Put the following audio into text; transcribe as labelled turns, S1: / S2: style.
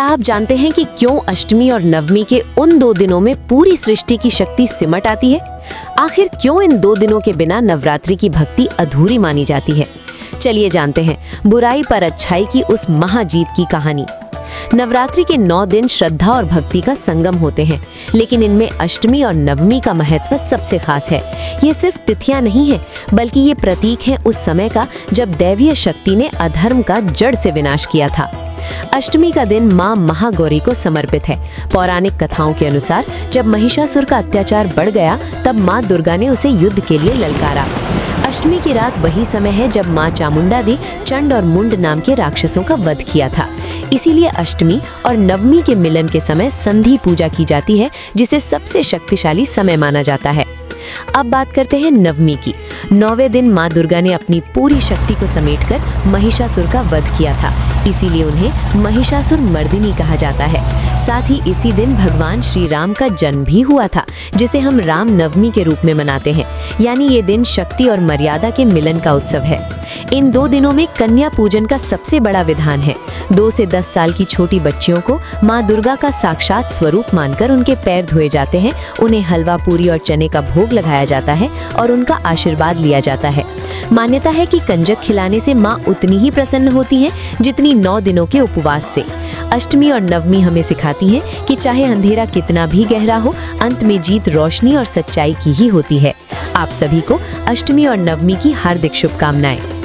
S1: क्या आप जानते हैं कि क्यों अष्टमी और नवमी के उन 2 दिनों में पूरी सृष्टि की शक्ति सिमट आती है? आखिर क्यों इन 2 दिनों के बिना नवरात्रि की भक्ति अधूरी मानी जाती है? चलिए जानते हैं बुराई पर अच्छाई की उस महाजीत की कहानी। नवरात्रि के 9 दिन श्रद्धा और भक्ति का संगम होते हैं, लेकिन इनमें अष्टमी और नवमी का महत्व सबसे खास है। ये सिर्फ तिथियां नहीं है, बल्कि ये प्रतीक हैं उस समय का जब दैवीय शक्ति ने अधर्म का जड़ से विनाश किया था। अष्टमी का दिन मां महागौरी को समर्पित है। पौराणिक कथाओं के अनुसार जब महिषासुर का अत्याचार बढ़ गया, तब मां दुर्गा ने उसे युद्ध के लिए ललकारा। अष्टमी की रात वही समय है जब मां चामुंडा ने चंड और मुंड नाम के राक्षसों का वध किया था। इसीलिए अष्टमी और नवमी के मिलन के समय संधि पूजा की जाती है, जिसे सबसे शक्तिशाली समय माना जाता है। अब बात करते हैं नवमी की। 9वें दिन मां दुर्गा ने अपनी पूरी शक्ति को समेटकर महिषासुर का वध किया था, इसीलिए उन्हें महिषासुर मर्दिनी कहा जाता है। साथ ही इसी दिन भगवान श्री राम का जन्म भी हुआ था, जिसे हम राम नवमी के रूप में मनाते हैं। यानी ये दिन शक्ति और मर्यादा के मिलन का उत्सव है। इन 2 दिनों में कन्या पूजन का सबसे बड़ा विधान है। 2 से 10 साल की छोटी बच्चियों को माँ दुर्गा का साक्षात स्वरूप मानकर उनके पैर धोए जाते हैं, उन्हें हलवा पूरी और चने का भोग लगाया जाता है और उनका आशीर्वाद लिया जाता है। मान्यता है कि कंजक खिलाने से माँ उतनी ही प्रसन्न होती हैं जितनी 9 दिनों के उपवास से। अष्टमी और नवमी हमें सिखाती हैं कि चाहे अंधेरा कितना भी गहरा हो, अंत में जीत रोशनी और सच्चाई की ही होती है। आप सभी को अष्टमी और नवमी की हार्दिक शुभकामनाएं।